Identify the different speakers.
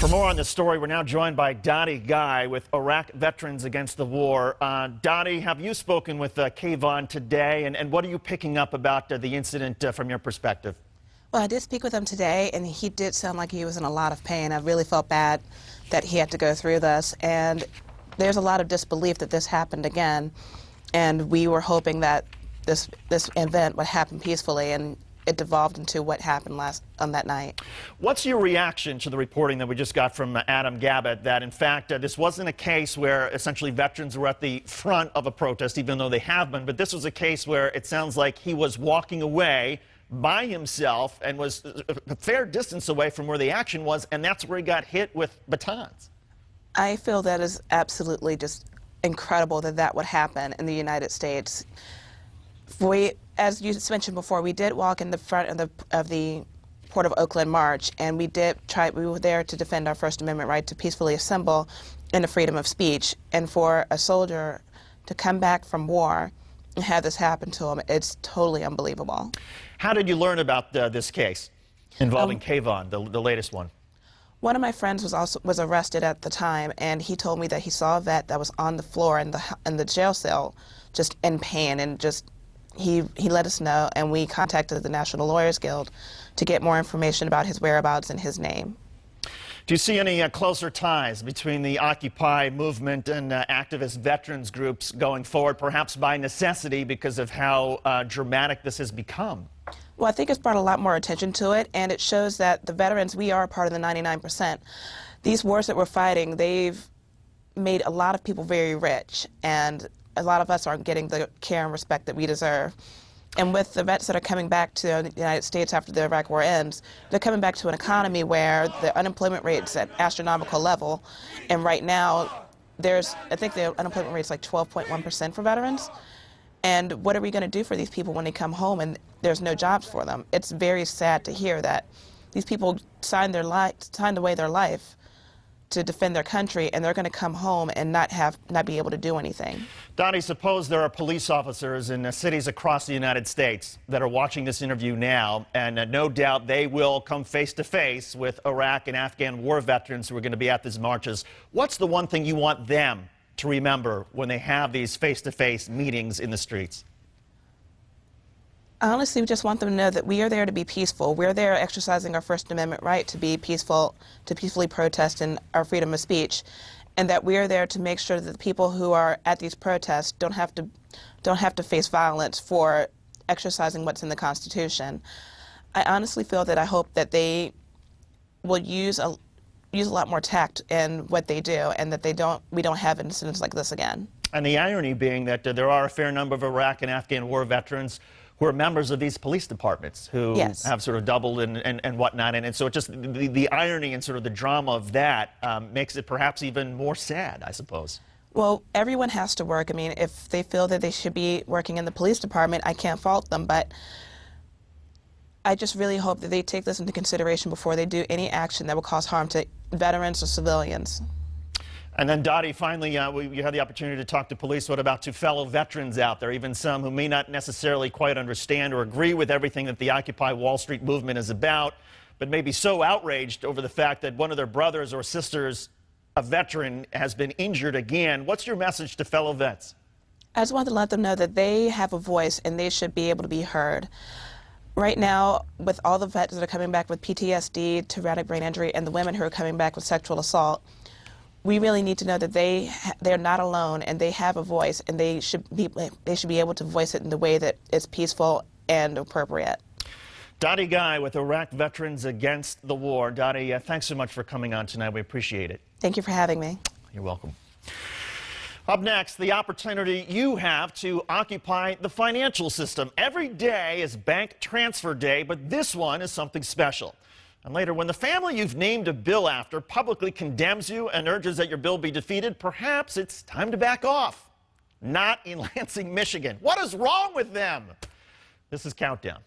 Speaker 1: For more on this story, we're now joined by Dottie Guy with Iraq Veterans Against the War. Dottie, have you spoken with Kayvon today, and what are you picking up about the incident from your perspective?
Speaker 2: Well, I did speak with him today, and he did sound like he was in a lot of pain. I really felt bad that he had to go through this, and there's a lot of disbelief that this happened again, and we were hoping that this event would happen peacefully, and it devolved into what happened on that night.
Speaker 1: What's your reaction to the reporting that we just got from Adam Gabbett that, in fact, this wasn't a case where essentially veterans were at the front of a protest, even though they have been, but this was a case where it sounds like he was walking away by himself and was a fair distance away from where the action was, and that's where he got hit with batons?
Speaker 2: I feel that is absolutely just incredible that that would happen in the United States. As you mentioned before, we did walk in the front of the Port of Oakland March, and we were there to defend our First Amendment right to peacefully assemble and the freedom of speech. And for a soldier to come back from war and have this happen to him, it's totally unbelievable.
Speaker 1: How did you learn about this case involving Kayvon, the latest one?
Speaker 2: One of my friends was arrested at the time, and he told me that he saw a vet that was on the floor in the jail cell, just in pain, and just he let us know, and we contacted the National Lawyers Guild to get more information about his whereabouts and his name.
Speaker 1: Do you see any closer ties between the Occupy movement and activist veterans groups going forward, perhaps by necessity because of how dramatic this has become?
Speaker 2: Well, I think it's brought a lot more attention to it, and it shows that the veterans, we are part of the 99%. These wars that we're fighting, they've made a lot of people very rich, and a lot of us aren't getting the care and respect that we deserve. And with the vets that are coming back to the United States after the Iraq War ends, they're coming back to an economy where the unemployment rate's at astronomical level. And right now, I think the unemployment rate's like 12.1% for veterans. And what are we going to do for these people when they come home and there's no jobs for them? It's very sad to hear that these people signed away their life to defend their country, and they're going to come home and not be able to do anything.
Speaker 1: Dottie, suppose there are police officers in cities across the United States that are watching this interview now, and no doubt they will come face to face with Iraq and Afghan war veterans who are going to be at these marches. What's the one thing you want them to remember when they have these face-to-face meetings in the streets?
Speaker 2: I honestly just want them to know that we are there to be peaceful. We're there exercising our First Amendment right to be peaceful, to peacefully protest in our freedom of speech, and that we are there to make sure that the people who are at these protests don't have to face violence for exercising what's in the Constitution. I honestly feel that I hope that they will use a lot more tact in what they do, and that we don't have incidents like this again. And
Speaker 1: the irony being that there are a fair number of Iraq and Afghan war veterans who are members of these police departments who have sort of doubled and whatnot. And so it just the irony and sort of the drama of that makes it perhaps even more sad, I suppose.
Speaker 2: Well, everyone has to work. I mean, if they feel that they should be working in the police department, I can't fault them. But I just really hope that they take this into consideration before they do any action that will cause harm to veterans or civilians. And then, Dottie, finally, you had the opportunity to talk to police. What about to fellow veterans out there, even some who may not necessarily quite understand or agree with everything that the Occupy Wall Street movement is about, but may be so outraged over the fact that one of their brothers or sisters, a veteran, has been injured again? What's your message to fellow vets? I just want to let them know that they have a voice and they should be able to be heard. Right now, with all the vets that are coming back with PTSD, traumatic brain injury, and the women who are coming back with sexual assault, we really need to know that they're not alone, and they have a voice, and they should be able to voice it in the way that is peaceful and appropriate. Dottie Guy with Iraq Veterans Against the War. Dottie, thanks so much for coming on tonight. We appreciate it. Thank you for having me. You're welcome. Up next, the opportunity you have to occupy the financial system. Every day is bank transfer day, but this one is something special. And later, when the family you've named a bill after publicly condemns you and urges that your bill be defeated, perhaps it's time to back off. Not in Lansing, Michigan. What is wrong with them? This is Countdown.